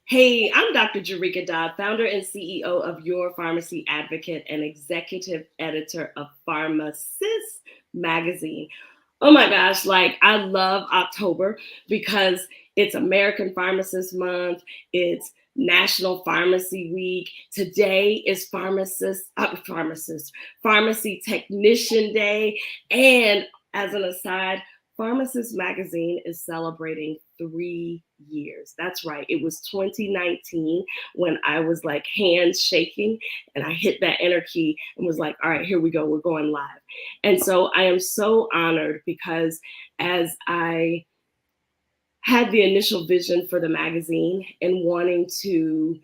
Hey, I'm Dr. Jerika Dodd, founder and CEO of Your Pharmacy Advocate and executive editor of PharmaSis magazine. Oh my gosh, like I love October because it's American Pharmacist Month, it's National Pharmacy Week. Today is Pharmacy Technician Day. And as an aside, PharmaSis magazine is celebrating 3 years. That's right. It was 2019 when I was like hands shaking and I hit that enter key and was like, all right, here we go. We're going live. And so I am so honored because as I had the initial vision for the magazine and wanting to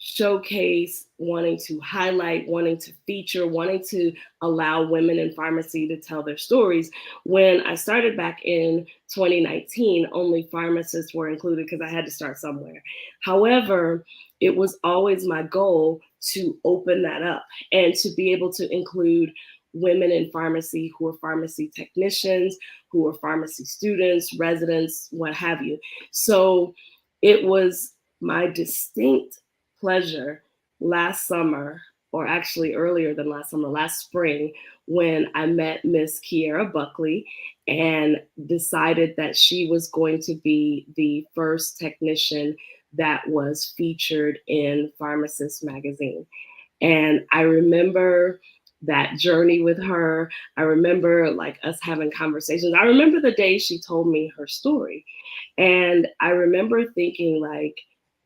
showcase, wanting to highlight, wanting to feature, wanting to allow women in pharmacy to tell their stories. When I started back in 2019, only pharmacists were included because I had to start somewhere. However, it was always my goal to open that up and to be able to include women in pharmacy who are pharmacy technicians, who are pharmacy students, residents, what have you. So it was my distinct pleasure last summer, or actually earlier than last summer, last spring, when I met Miss Keyerra Buckley and decided that she was going to be the first technician that was featured in PharmaSis magazine. And I remember that journey with her. I remember like us having conversations. I remember the day she told me her story. And I remember thinking like,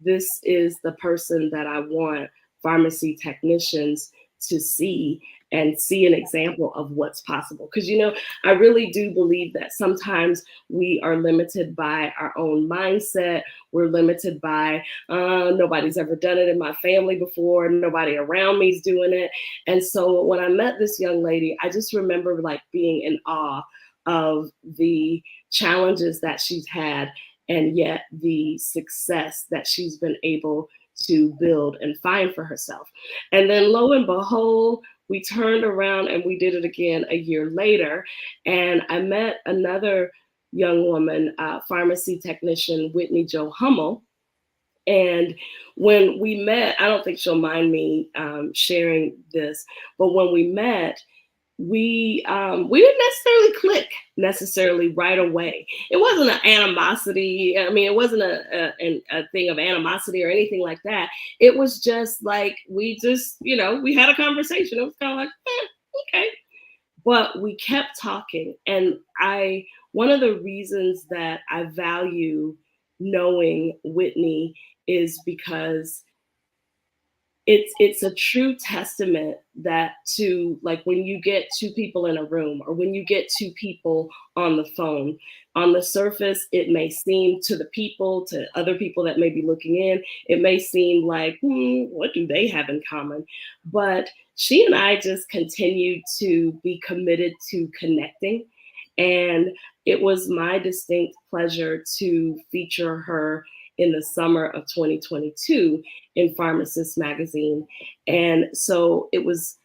this is the person that I want pharmacy technicians to see and see an example of what's possible. Because, you know, I really do believe that sometimes we are limited by our own mindset. We're limited by nobody's ever done it in my family before. Nobody around me is doing it. And so when I met this young lady, I just remember like being in awe of the challenges that she's had and yet the success that she's been able to build and find for herself. And then lo and behold, we turned around and we did it again a year later. And I met another young woman, pharmacy technician, Whitney Hummel. And when we met, I don't think she'll mind me sharing this, but when we met, we didn't necessarily click necessarily right away. It wasn't an animosity. I mean, it wasn't a thing of animosity or anything like that. It was just like we just, you know, we had a conversation. It was kind of like, okay. But we kept talking. And one of the reasons that I value knowing Whitney is because it's a true testament that to like when you get two people in a room or when you get two people on the phone, on the surface, it may seem to the people, to other people that may be looking in, it may seem like, what do they have in common? But she and I just continued to be committed to connecting. And it was my distinct pleasure to feature her in the summer of 2022 in PharmaSis magazine. And so it was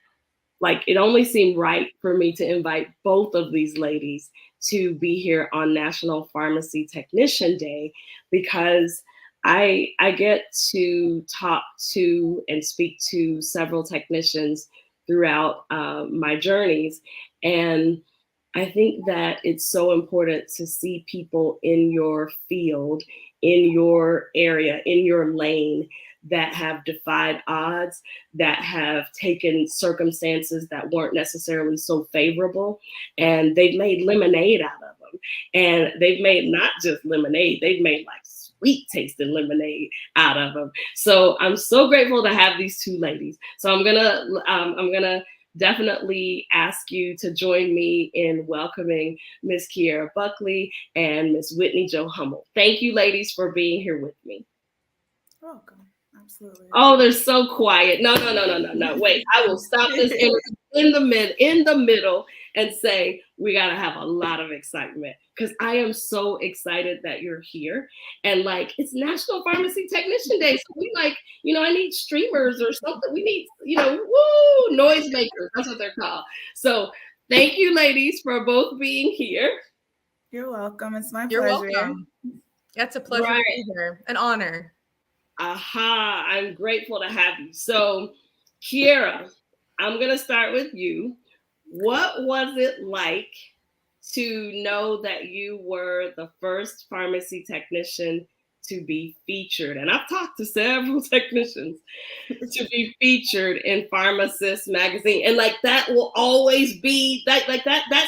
like, it only seemed right for me to invite both of these ladies to be here on National Pharmacy Technician Day because I get to talk to and speak to several technicians throughout my journeys. And I think that it's so important to see people in your field, in your area, in your lane that have defied odds, that have taken circumstances that weren't necessarily so favorable, and they've made lemonade out of them. And they've made not just lemonade, they've made like sweet tasting lemonade out of them. So I'm so grateful to have these two ladies. So I'm gonna definitely ask you to join me in welcoming Miss Keyerra Buckley and Miss Whitney Hummel. Thank you, ladies, for being here with me. Welcome. Absolutely. Oh, they're so quiet. No. Wait, I will stop this in the middle and say we got to have a lot of excitement because I am so excited that you're here. And like, it's National Pharmacy Technician Day. So we like, you know, I need streamers or something. We need, you know, noisemakers. That's what they're called. So thank you, ladies, for both being here. You're welcome. It's my You're pleasure. welcome. That's a pleasure to be here. An honor. Aha, I'm grateful to have you. So, Keyerra, I'm going to start with you. What was it like to know that you were the first pharmacy technician to be featured? And I've talked to several technicians to be featured in PharmaSis magazine. And like that will always be that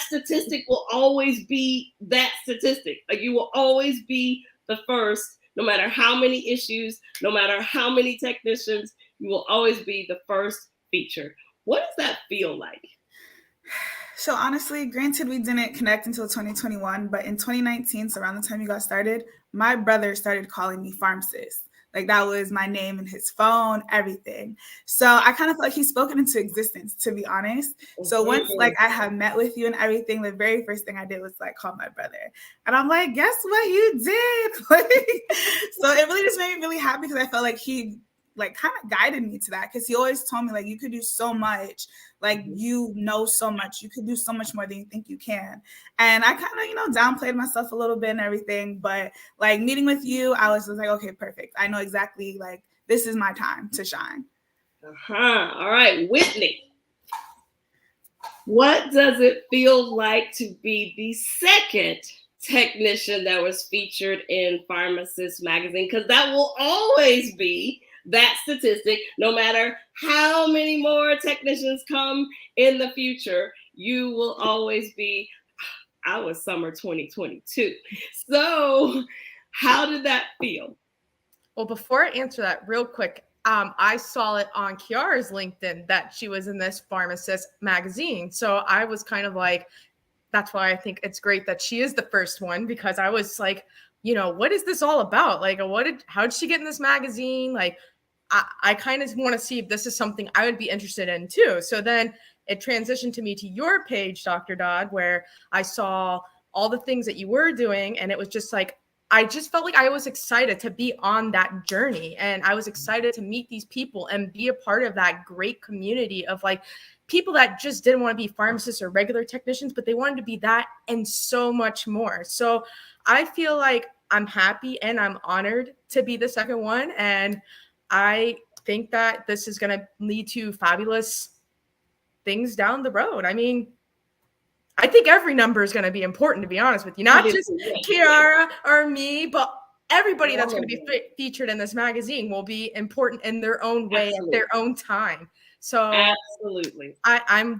statistic will always be that statistic. Like you will always be the first, no matter how many issues, no matter how many technicians, you will always be the first featured. What does that feel like? So honestly, granted, we didn't connect until 2021, but in 2019, so around the time you got started, my brother started calling me PharmaSis. Like that was my name in his phone, everything. So I kind of feel like he's spoken into existence, to be honest. So once like I had met with you and everything, the very first thing I did was like call my brother. And I'm like, guess what you did? So it really just made me really happy because I felt like he like kind of guided me to that because he always told me like you could do so much, like you know so much, you could do so much more than you think you can. And I kind of downplayed myself a little bit and everything, but like meeting with you, I was just like, okay, perfect, I know exactly, like this is my time to shine. All right, Whitney, what does it feel like to be the second technician that was featured in PharmaSis magazine? Because that will always be that statistic, no matter how many more technicians come in the future, you will always be. I was summer 2022. So how did that feel? Well, before I answer that real quick, I saw it on Keyerra's LinkedIn that she was in this PharmaSis magazine. So I was kind of like, that's why I think it's great that she is the first one, because I was like, what is this all about? Like, how did she get in this magazine? Like, I kind of want to see if this is something I would be interested in too. So then it transitioned to me to your page, Dr. Dodd, where I saw all the things that you were doing. And it was just like, I just felt like I was excited to be on that journey. And I was excited to meet these people and be a part of that great community of like people that just didn't want to be pharmacists or regular technicians, but they wanted to be that and so much more. So I feel like I'm happy and I'm honored to be the second one. And I think that this is going to lead to fabulous things down the road. I mean, I think every number is going to be important, to be honest with you. Not just Keyerra or me, but everybody that's going to be featured in this magazine will be important in their own way, at their own time. So absolutely, I'm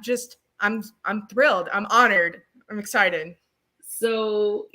thrilled. I'm honored. I'm excited. So,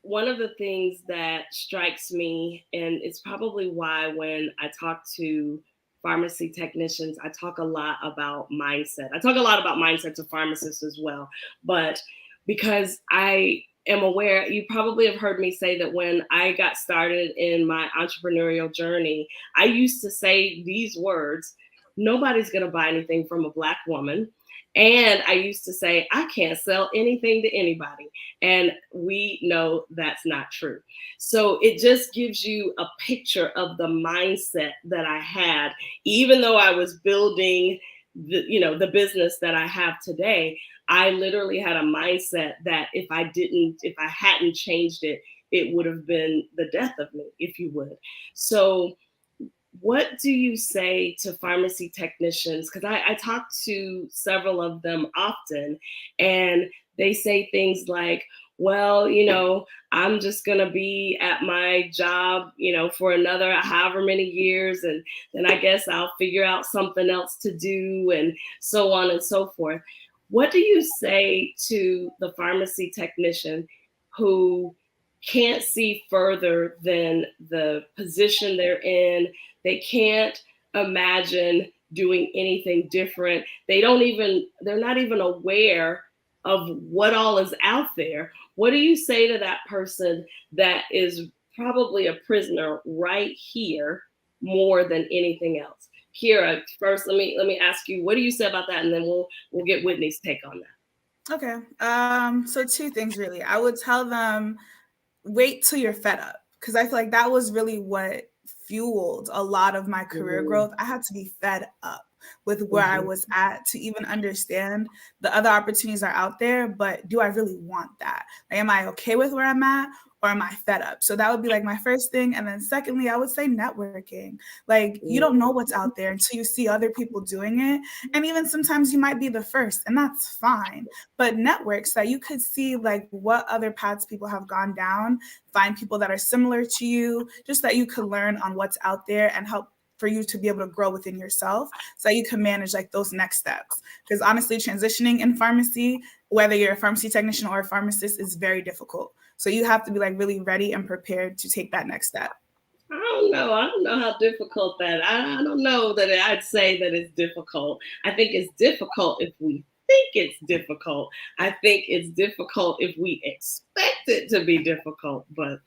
one of the things that strikes me, and it's probably why when I talk to pharmacy technicians, I talk a lot about mindset. I talk a lot about mindset to pharmacists as well, but because I am aware, you probably have heard me say that when I got started in my entrepreneurial journey, I used to say these words: nobody's going to buy anything from a Black woman. And I used to say, I can't sell anything to anybody. And we know that's not true. So it just gives you a picture of the mindset that I had, even though I was building the business that I have today. I literally had a mindset that if I hadn't changed it, it would have been the death of me, if you would. So what do you say to pharmacy technicians? Because I talk to several of them often, and they say things like, well, I'm just going to be at my job, for another however many years, and then I guess I'll figure out something else to do, and so on and so forth. What do you say to the pharmacy technician who can't see further than the position they're in? They can't imagine doing anything different. They're not even aware of what all is out there. What do you say to that person that is probably a prisoner right here more than anything else? Keyerra, first, let me ask you, what do you say about that? And then we'll get Whitney's take on that. Okay. So two things really. I would tell them, wait till you're fed up. Because I feel like that was really what fueled a lot of my career growth. I had to be fed up with where I was at to even understand the other opportunities are out there, but do I really want that? Like, am I okay with where I'm at? or am I fed up? So that would be like my first thing. And then secondly, I would say networking. Like, you don't know what's out there until you see other people doing it. And even sometimes you might be the first, and that's fine. But network so that you could see like what other paths people have gone down, find people that are similar to you, just that you could learn on what's out there and help for you to be able to grow within yourself so that you can manage like those next steps. Because honestly, transitioning in pharmacy, whether you're a pharmacy technician or a pharmacist, is very difficult. So you have to be like really ready and prepared to take that next step. I don't know. I don't know how difficult that. I don't know that I'd say that it's difficult. I think it's difficult if we think it's difficult. I think it's difficult if we expect it to be difficult. But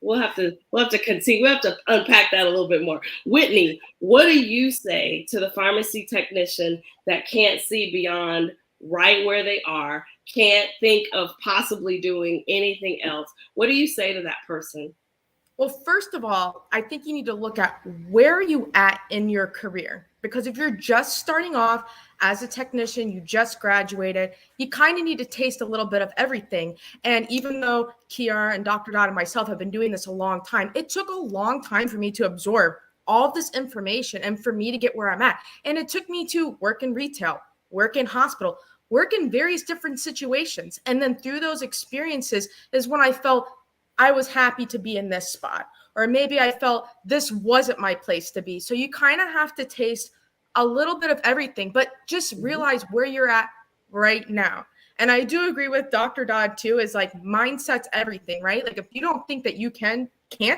we'll have to continue. We'll have to unpack that a little bit more. Whitney, what do you say to the pharmacy technician that can't see beyond right where they are, can't think of possibly doing anything else? What do you say to that person? Well, first of all, I think you need to look at where are you at in your career. Because if you're just starting off as a technician, you just graduated, you kind of need to taste a little bit of everything. And even though Keyerra and Dr. Dodd and myself have been doing this a long time, it took a long time for me to absorb all of this information and for me to get where I'm at. And it took me to work in retail, work in hospital, work in various different situations. And then through those experiences is when I felt I was happy to be in this spot, or maybe I felt this wasn't my place to be. So you kind of have to taste a little bit of everything, but just realize where you're at right now. And I do agree with Dr. Dodd too, is like mindset's everything, right? Like if you don't think that you can't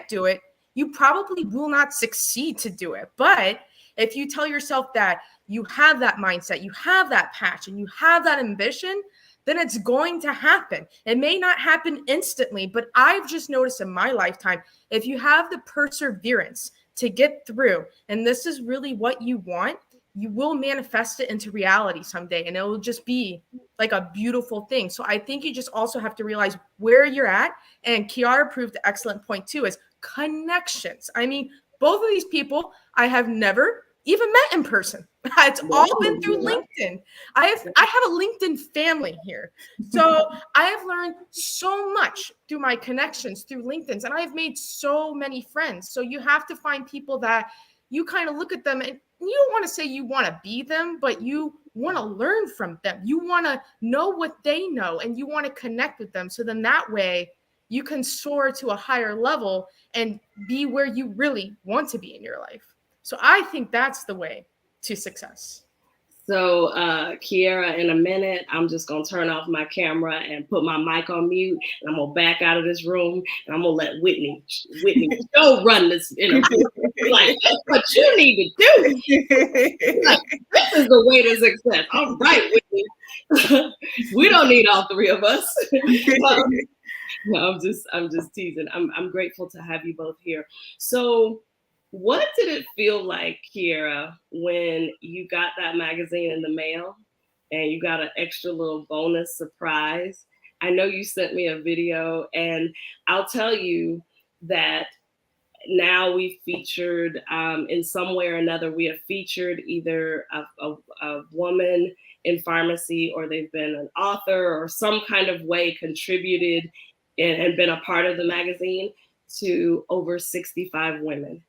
do it, you probably will not succeed to do it. But if you tell yourself that you have that mindset, you have that passion, you have that ambition, then it's going to happen. It may not happen instantly, but I've just noticed in my lifetime, if you have the perseverance to get through, and this is really what you want, you will manifest it into reality someday, and it will just be like a beautiful thing. So I think you just also have to realize where you're at, and Keyerra proved the excellent point too, is connections. I mean, both of these people I have never even met in person. It's all been through LinkedIn. I have a LinkedIn family here. So I have learned so much through my connections through LinkedIn, and I have made so many friends. So you have to find people that you kind of look at them and you don't want to say you want to be them, but you want to learn from them. You want to know what they know and you want to connect with them. So then that way you can soar to a higher level and be where you really want to be in your life. So I think that's the way to success. So, Keyerra, in a minute, I'm just going to turn off my camera and put my mic on mute, and I'm going to back out of this room, and I'm going to let Whitney go run this interview. Like, that's what you need to do. Like, this is the way to success. All right, Whitney. We don't need all three of us. No, I'm just teasing. I'm grateful to have you both here. So, what did it feel like, Keyerra, when you got that magazine in the mail and you got an extra little bonus surprise? I know you sent me a video, and I'll tell you that now we've featured, in some way or another, we have featured either a woman in pharmacy, or they've been an author or some kind of way contributed and been a part of the magazine to over 65 women.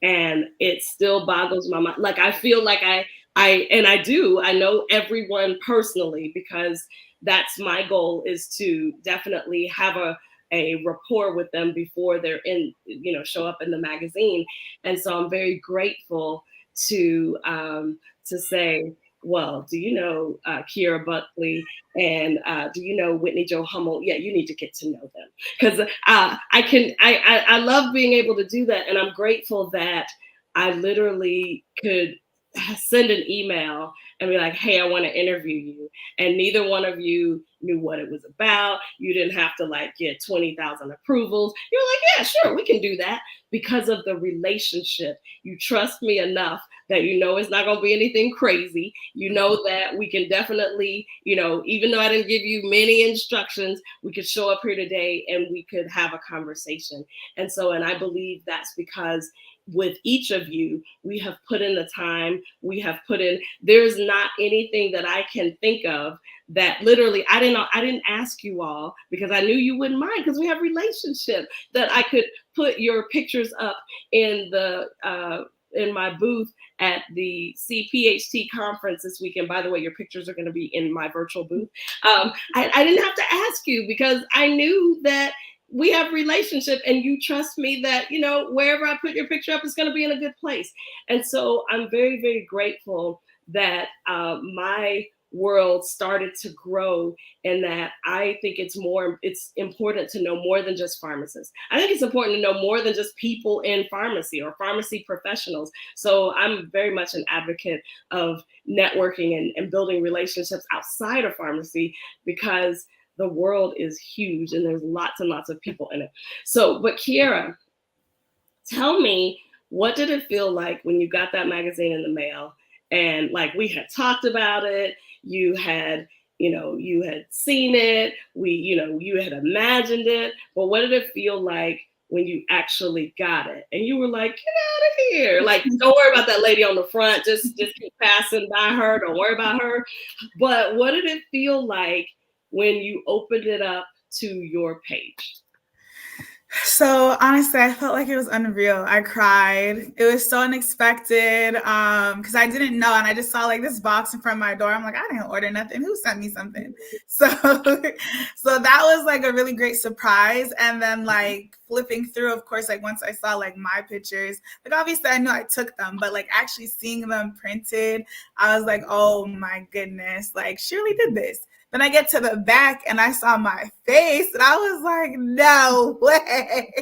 And it still boggles my mind. Like, I feel like I know everyone personally, because that's my goal, is to definitely have a rapport with them before they're in, show up in the magazine. And so I'm very grateful to say, well, do you know Keyerra Buckley, and do you know Whitney Jo Hummel? Yeah, you need to get to know them, because I love being able to do that, and I'm grateful that I literally could send an email and be like, hey, I want to interview you. And neither one of you knew what it was about. You didn't have to get 20,000 approvals. You're like, yeah, sure, we can do that, because of the relationship. You trust me enough that it's not going to be anything crazy. You know that we can definitely, even though I didn't give you many instructions, we could show up here today and we could have a conversation. And I believe that's because with each of you, we have put in the time, there's not anything that I can think of that literally I didn't ask you all because I knew you wouldn't mind because we have relationship that I could put your pictures up in the in my booth at the CPHT conference this weekend. By the way, your pictures are going to be in my virtual booth. I didn't have to ask you because I knew that we have relationship and you trust me that, you know, wherever I put your picture up, it's going to be in a good place. And so I'm very, very grateful that my world started to grow, and that I think it's important to know more than just pharmacists. I think it's important to know more than just people in pharmacy or pharmacy professionals. So I'm very much an advocate of networking and building relationships outside of pharmacy, because the world is huge and there's lots and lots of people in it. So, but Keyerra, tell me, what did it feel like when you got that magazine in the mail? And like, we had talked about it, you had seen it, you had imagined it, but what did it feel like when you actually got it and you were like, get out of here? Like, don't worry about that lady on the front, just keep passing by her, don't worry about her. But what did it feel like when you opened it up to your page? So honestly, I felt like it was unreal. I cried. It was so unexpected because I didn't know, and I just saw like this box in front of my door. I'm like, I didn't order nothing. Who sent me something? So that was like a really great surprise. And then like flipping through, of course, like once I saw like my pictures, like obviously I knew I took them, but like actually seeing them printed, I was like, oh my goodness, like she really did this. Then I get to the back and I saw my face and I was like, no way.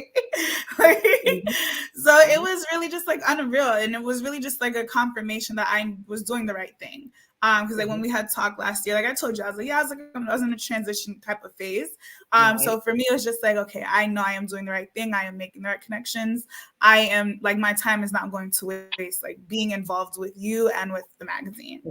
So it was really just like unreal. And it was really just like a confirmation that I was doing the right thing. Because like when we had talked last year, like I told you, I was like, I was in a transition type of phase. So for me, it was just like, okay, I know I am doing the right thing. I am making the right connections. I am like, my time is not going to waste, like being involved with you and with the magazine.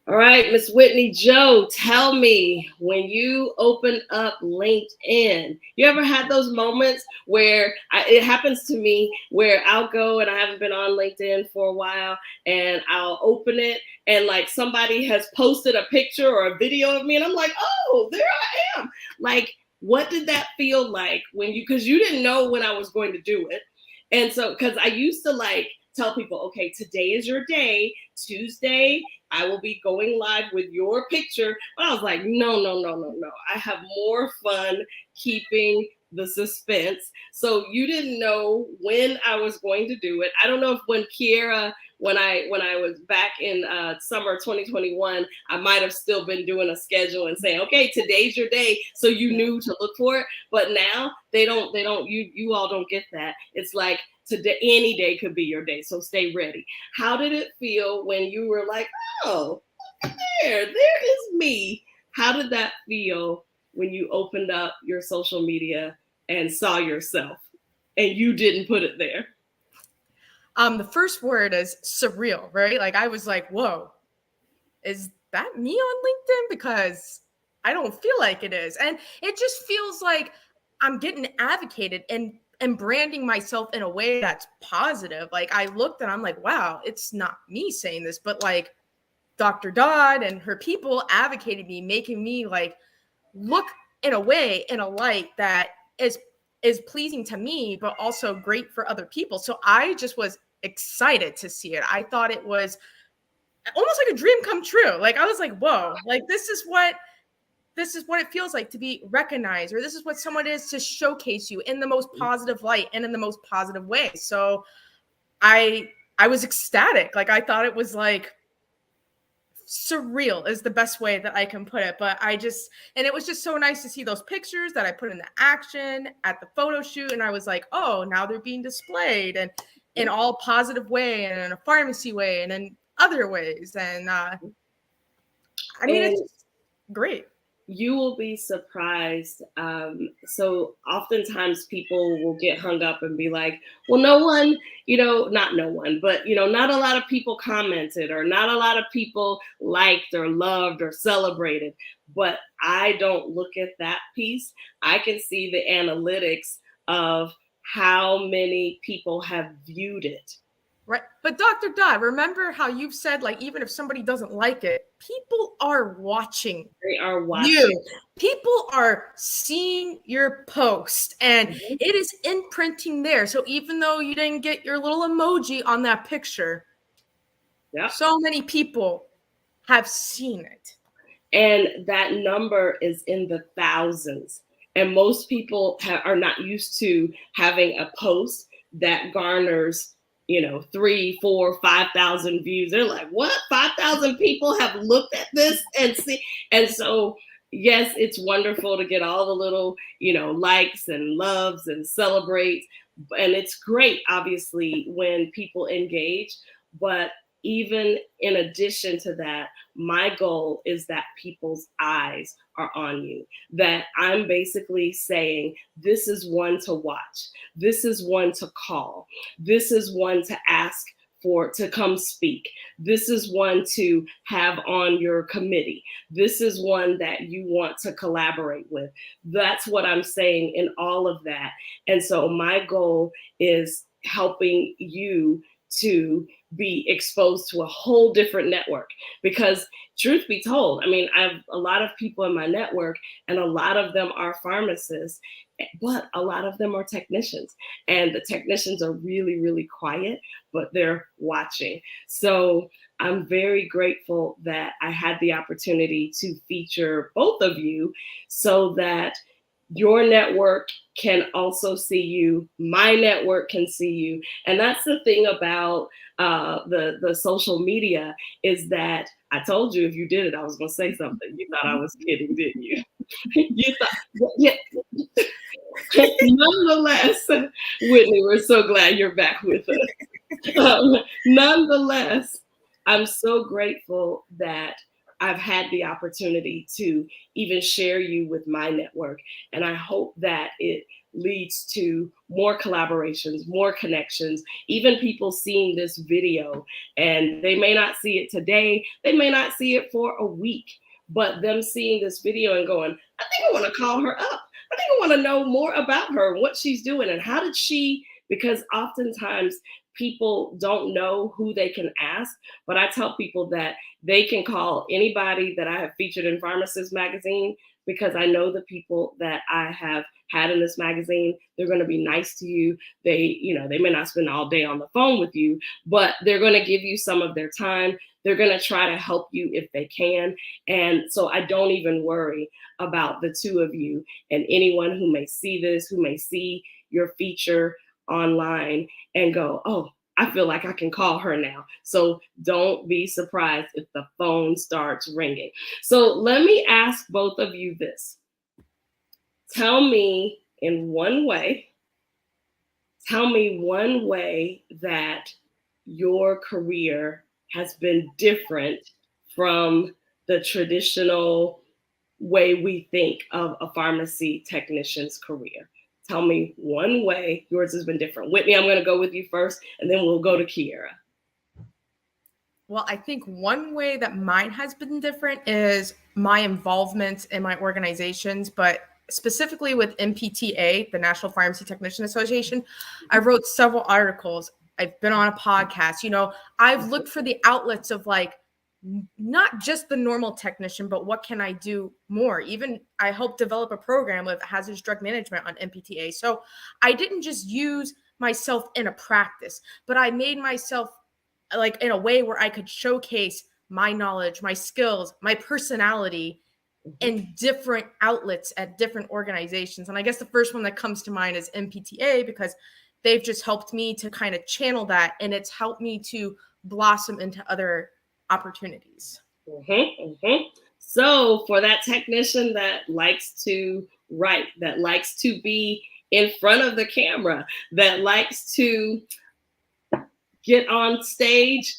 All right, Miss Whitney Joe, tell me, when you open up LinkedIn, you ever had those moments where it happens to me where I'll go and I haven't been on LinkedIn for a while and I'll open it and like somebody has posted a picture or a video of me and I'm like, oh, there I am. Like, what did that feel like when because you didn't know when I was going to do it. And so, because I used to like tell people, okay, today is your day, Tuesday, I will be going live with your picture. But I was like, no. I have more fun keeping the suspense. So you didn't know when I was going to do it. I don't know if when Keyerra, when I was back in summer 2021, I might have still been doing a schedule and saying, okay, today's your day. So you knew to look for it. But now you all don't get that. It's like, today, any day could be your day, so stay ready. How did it feel when you were like, oh, there is me? How did that feel when you opened up your social media and saw yourself and you didn't put it there? The first word is surreal, right? Like I was like, whoa, is that me on LinkedIn? Because I don't feel like it is. And it just feels like I'm getting advocated and branding myself in a way that's positive. Like I looked and I'm like, wow, it's not me saying this, but like Dr. Dodd and her people advocated me, making me like look in a way, in a light that is pleasing to me, but also great for other people. So I just was excited to see it. I thought it was almost like a dream come true. Like I was like, whoa, like this is what it feels like to be recognized, or this is what someone is to showcase you in the most positive light and in the most positive way. So I was ecstatic. Like I thought it was like surreal is the best way that I can put it. But and it was just so nice to see those pictures that I put into action at the photo shoot. And I was like, oh, now they're being displayed and in all positive way and in a pharmacy way and in other ways. And I mean, it's just great. You will be surprised. So oftentimes people will get hung up and be like, well, no one, not no one, but, not a lot of people commented or not a lot of people liked or loved or celebrated. But I don't look at that piece. I can see the analytics of how many people have viewed it. Right. But Dr. Dodd, remember how you've said, like, even if somebody doesn't like it, people are watching. They are watching. You. People are seeing your post, and it is imprinting there. So even though you didn't get your little emoji on that picture, so many people have seen it. And that number is in the thousands. And most people are not used to having a post that garners, 3, 4, 5,000 views. They're like, what? 5,000 people have looked at this and see. And so, yes, it's wonderful to get all the little, likes and loves and celebrates. And it's great, obviously, when people engage. But even in addition to that, my goal is that people's eyes are on you, that I'm basically saying, this is one to watch. This is one to call. This is one to ask to come speak. This is one to have on your committee. This is one that you want to collaborate with. That's what I'm saying in all of that. And so my goal is helping you to be exposed to a whole different network, because truth be told, I mean, I have a lot of people in my network and a lot of them are pharmacists, but a lot of them are technicians, and the technicians are really, really quiet, but they're watching. So I'm very grateful that I had the opportunity to feature both of you so that your network can also see you. My network can see you. And that's the thing about the social media, is that I told you if you did it, I was going to say something. You thought I was kidding, didn't you? You thought, yeah. Nonetheless, Whitney, we're so glad you're back with us. Nonetheless, I'm so grateful that I've had the opportunity to even share you with my network. And I hope that it leads to more collaborations, more connections, even people seeing this video, and they may not see it today, they may not see it for a week, but them seeing this video and going, I think I want to call her up. I think I want to know more about her, what she's doing, and how did she, because oftentimes people don't know who they can ask, but I tell people that they can call anybody that I have featured in PharmaSis magazine, because I know the people that I have had in this magazine, they're going to be nice to you. They may not spend all day on the phone with you, but they're going to give you some of their time. They're going to try to help you if they can. And so I don't even worry about the two of you and anyone who may see this, who may see your feature online and go, oh, I feel like I can call her now. So don't be surprised if the phone starts ringing. So let me ask both of you this. Tell me one way that your career has been different from the traditional way we think of a pharmacy technician's career. Tell me one way yours has been different. Whitney, I'm going to go with you first, and then we'll go to Keyerra. Well, I think one way that mine has been different is my involvement in my organizations, but specifically with NPTA, the National Pharmacy Technician Association. I wrote several articles. I've been on a podcast. I've looked for the outlets of, like, not just the normal technician, but what can I do more? Even I helped develop a program with hazardous drug management on NPTA. So I didn't just use myself in a practice, but I made myself like in a way where I could showcase my knowledge, my skills, my personality in different outlets at different organizations. And I guess the first one that comes to mind is NPTA, because they've just helped me to kind of channel that, and it's helped me to blossom into other opportunities. So for that technician that likes to write, that likes to be in front of the camera, that likes to get on stage,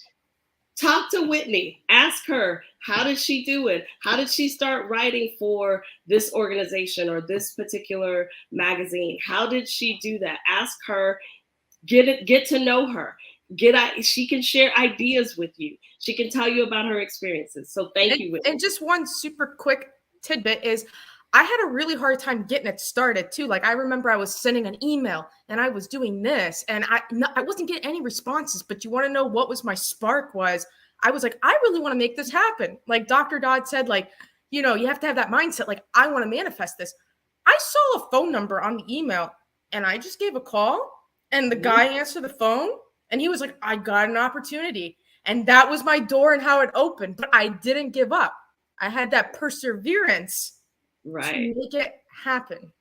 talk to Whitney, ask her, how did she do it? How did she start writing for this organization or this particular magazine? How did she do that? Ask her, get to know her. She can share ideas with you. She can tell you about her experiences. So thank you, Whitney. And just one super quick tidbit is I had a really hard time getting it started too. Like I remember I was sending an email and I was doing this and I wasn't getting any responses, but you want to know what was my spark was I was like, I really want to make this happen. Like Dr. Dodd said, like, you know, you have to have that mindset. Like I want to manifest this. I saw a phone number on the email and I just gave a call and the guy answered the phone and he was like, I got an opportunity. And that was my door and how it opened, but I didn't give up. I had that perseverance to make it happen.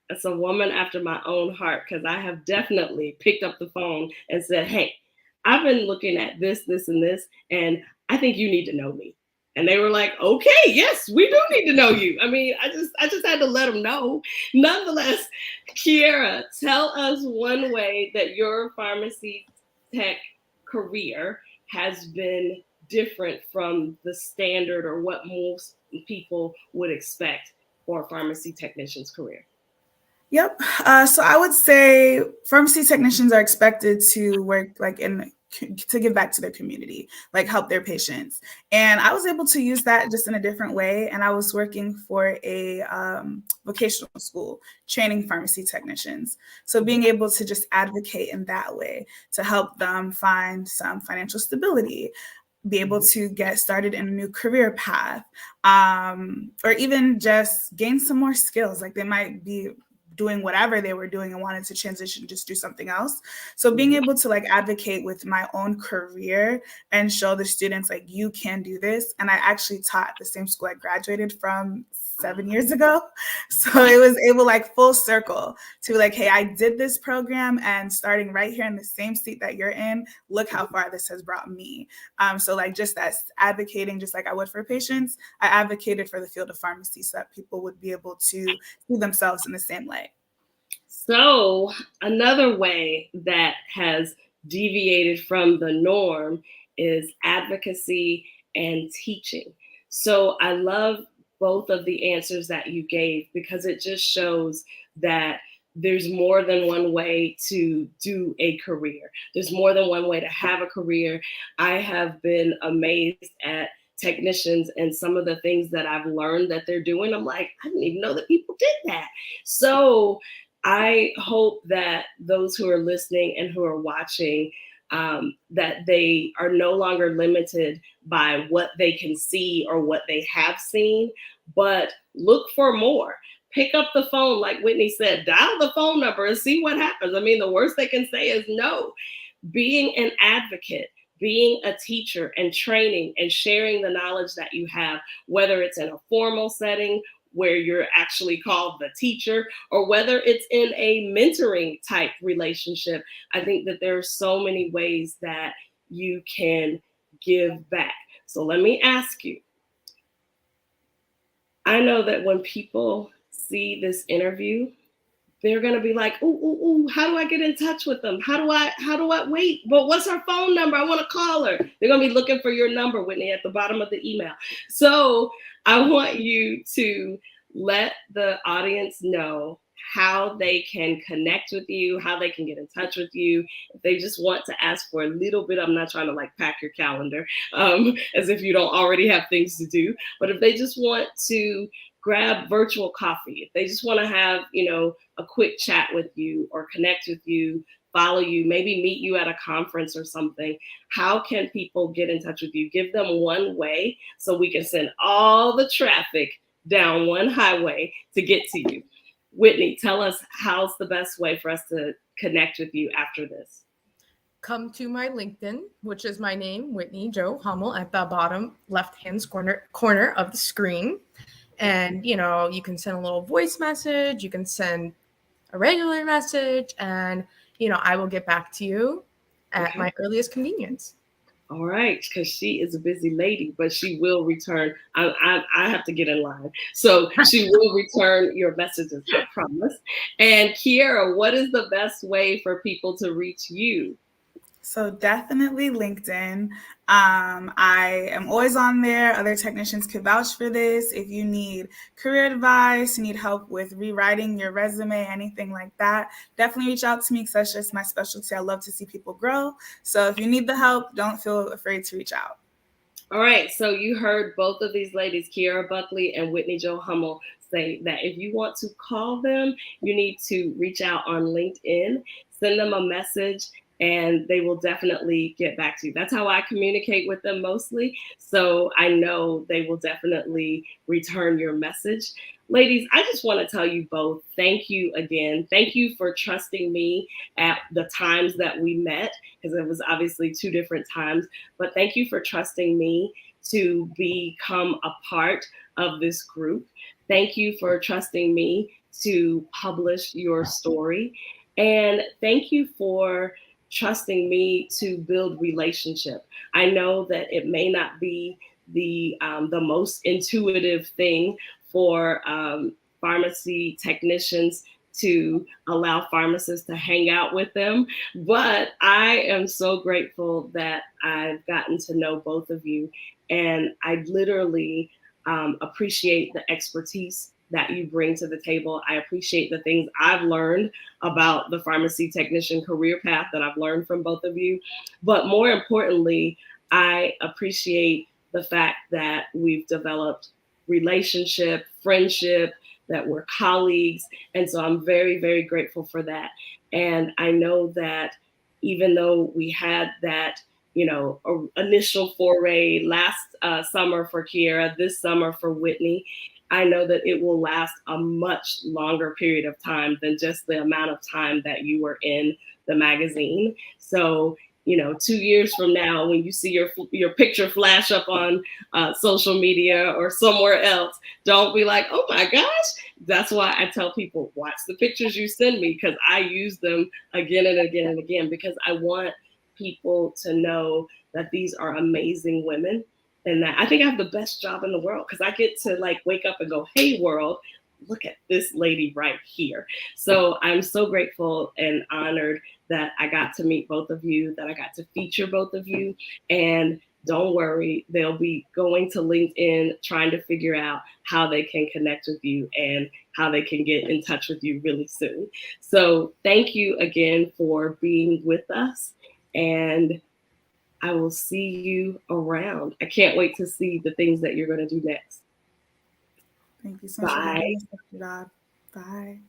It's a woman after my own heart, because I have definitely picked up the phone and said, hey, I've been looking at this, this, and this, and I think you need to know me. And they were like, okay, yes, we do need to know you. I mean, I just had to let them know. Nonetheless, Keyerra, tell us one way that your pharmacy tech career has been different from the standard or what most people would expect for a pharmacy technician's career. Yep. So I would say pharmacy technicians are expected to work like to give back to their community, like help their patients. And I was able to use that just in a different way. And I was working for a vocational school training pharmacy technicians. So being able to just advocate in that way to help them find some financial stability, be able to get started in a new career path, or even just gain some more skills. Like they might be doing whatever they were doing and wanted to transition, just do something else. So being able to like advocate with my own career and show the students like you can do this. And I actually taught at the same school I graduated from 7 years ago. So it was able like full circle to like, hey, I did this program and starting right here in the same seat that you're in, look how far this has brought me. So like just that advocating, just like I would for patients, I advocated for the field of pharmacy so that people would be able to see themselves in the same light. So another way that has deviated from the norm is advocacy and teaching. So I love both of the answers that you gave, because it just shows that there's more than one way to do a career. There's more than one way to have a career. I have been amazed at technicians and some of the things that I've learned that they're doing. I'm like, I didn't even know that people did that. So I hope that those who are listening and who are watching, that they are no longer limited by what they can see or what they have seen, but look for more. Pick up the phone, like Whitney said, dial the phone number and see what happens. I mean, the worst they can say is no. Being an advocate, being a teacher and training and sharing the knowledge that you have, whether it's in a formal setting where you're actually called the teacher, or whether it's in a mentoring type relationship, I think that there are so many ways that you can give back. So let me ask you, I know that when people see this interview, they're going to be like, ooh, how do I get in touch with them? How do I wait? But what's her phone number? I want to call her. They're going to be looking for your number, Whitney, at the bottom of the email. So I want you to let the audience know how they can connect with you, how they can get in touch with you. If they just want to ask for a little bit, I'm not trying to like pack your calendar as if you don't already have things to do. But if they just want to grab virtual coffee, if they just want to have, a quick chat with you or connect with you, follow you, maybe meet you at a conference or something, how can people get in touch with you? Give them one way so we can send all the traffic down one highway to get to you. Whitney, tell us how's the best way for us to connect with you after this. Come to my LinkedIn, which is my name, Whitney Jo Hummel, at the bottom left-hand corner of the screen. And, you can send a little voice message. You can send a regular message. And, I will get back to you at my earliest convenience. All right, because she is a busy lady, but she will return. I have to get in line. So she will return your messages, I promise. And Keyerra, what is the best way for people to reach you? So definitely LinkedIn. I am always on there. Other technicians could vouch for this. If you need career advice, you need help with rewriting your resume, anything like that, definitely reach out to me because that's just my specialty. I love to see people grow. So if you need the help, don't feel afraid to reach out. All right. So you heard both of these ladies, Keyerra Buckley and Whitney Jo Hummel, say that if you want to call them, you need to reach out on LinkedIn, send them a message, and they will definitely get back to you. That's how I communicate with them mostly. So I know they will definitely return your message. Ladies, I just want to tell you both, thank you again. Thank you for trusting me at the times that we met, because it was obviously 2 different times. But thank you for trusting me to become a part of this group. Thank you for trusting me to publish your story. And thank you for trusting me to build relationship. I know that it may not be the most intuitive thing for pharmacy technicians to allow pharmacists to hang out with them. But I am so grateful that I've gotten to know both of you. And I literally appreciate the expertise that you bring to the table. I appreciate the things I've learned about the pharmacy technician career path that I've learned from both of you. But more importantly, I appreciate the fact that we've developed relationship, friendship, that we're colleagues. And so I'm very, very grateful for that. And I know that even though we had that, initial foray last summer for Keyerra, this summer for Whitney, I know that it will last a much longer period of time than just the amount of time that you were in the magazine. So, 2 years from now, when you see your picture flash up on social media or somewhere else, don't be like, oh my gosh. That's why I tell people, watch the pictures you send me, because I use them again and again and again, because I want people to know that these are amazing women. And that I think I have the best job in the world, because I get to wake up and go, hey world, look at this lady right here. So I'm so grateful and honored that I got to meet both of you, that I got to feature both of you. And don't worry, they'll be going to LinkedIn trying to figure out how they can connect with you and how they can get in touch with you really soon. So thank you again for being with us. And I will see you around. I can't wait to see the things that you're going to do next. Thank you so much for having us, Dr. Dodd. Bye.